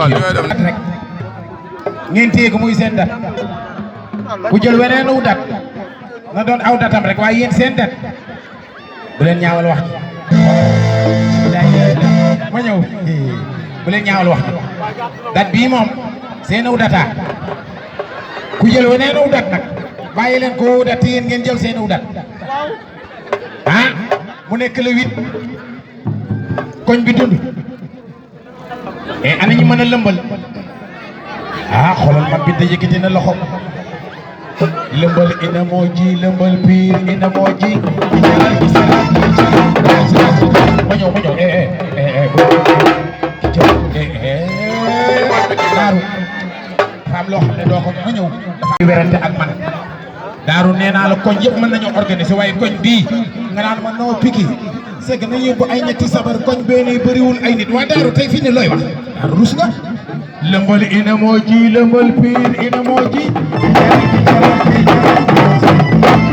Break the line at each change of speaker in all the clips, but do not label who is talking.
rek ngeen téye ko muy seen dat ku jël weneen wu dat na doon aw datam rek waaye yéen seen dat bu leen ñaawal wax ma ñëw bu leen ñaawal wax dat bii moom seen aw data ku jël weneen wu dat nag bàyyi leen ko wu dat yéen ngeen jël seen wu dat ah mu nekk le 8 koñ bi dund et ana ñu mën a lëmbal ah xoolal man bi da yëkkati na loxo lëmbal ina moo ji lëmbal piir ina moo ji ma ñëw daaru faam loo xam ne doo ko ma ñëw dafa werante ak man daaru nee naa la koñ yëpp mën nañu organiser waaye koñ bii nga naan ma noo Piki c'est que nañu yóbbu ay ñetti sabar koñ bee bëriwul ay nit waa daaru tey fii ne looy wax daaru rus nga lëmbal ina moo ji lëmbal piir ina moo ji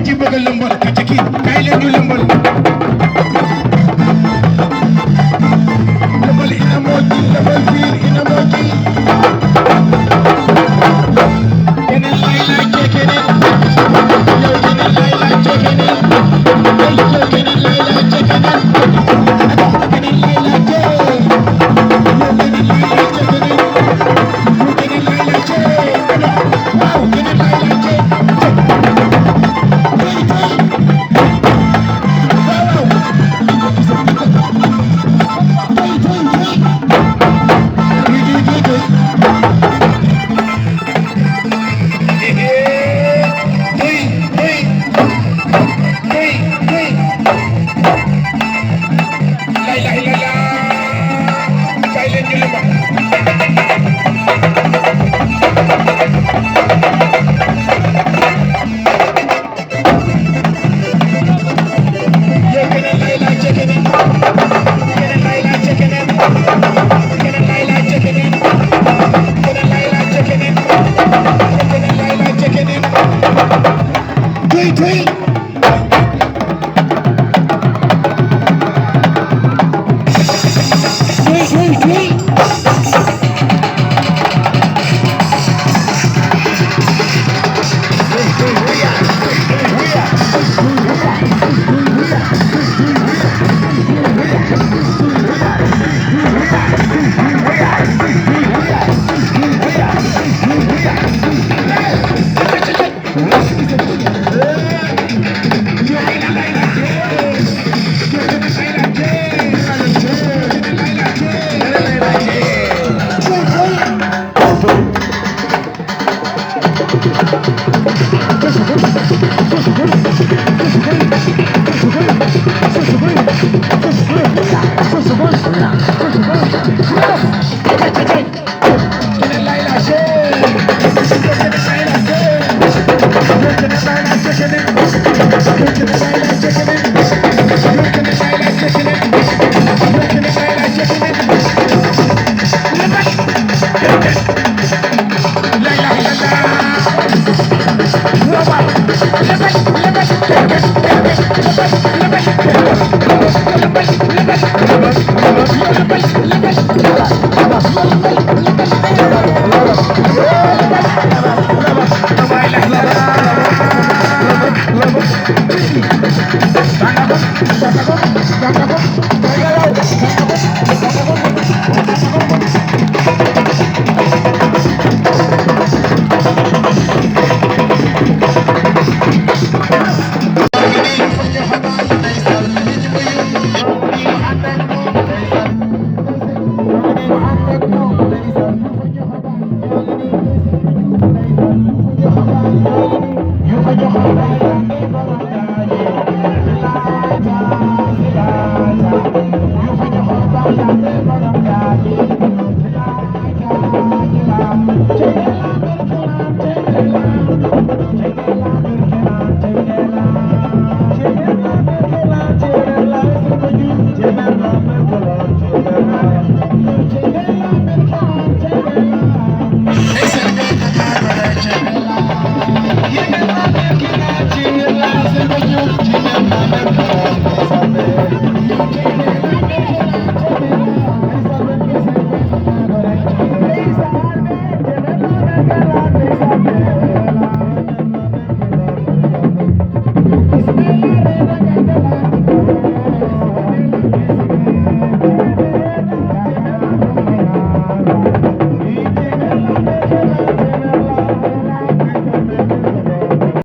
ci bëgg a lëmbal ka ci kii kay leen ñu lëmbal lëmbal ina moo ji lëmbal piir ina moo ji keneen lay laajte keneen yow keneen lay laajte keneen yow keneen lay laajte keneen keneen lay laajte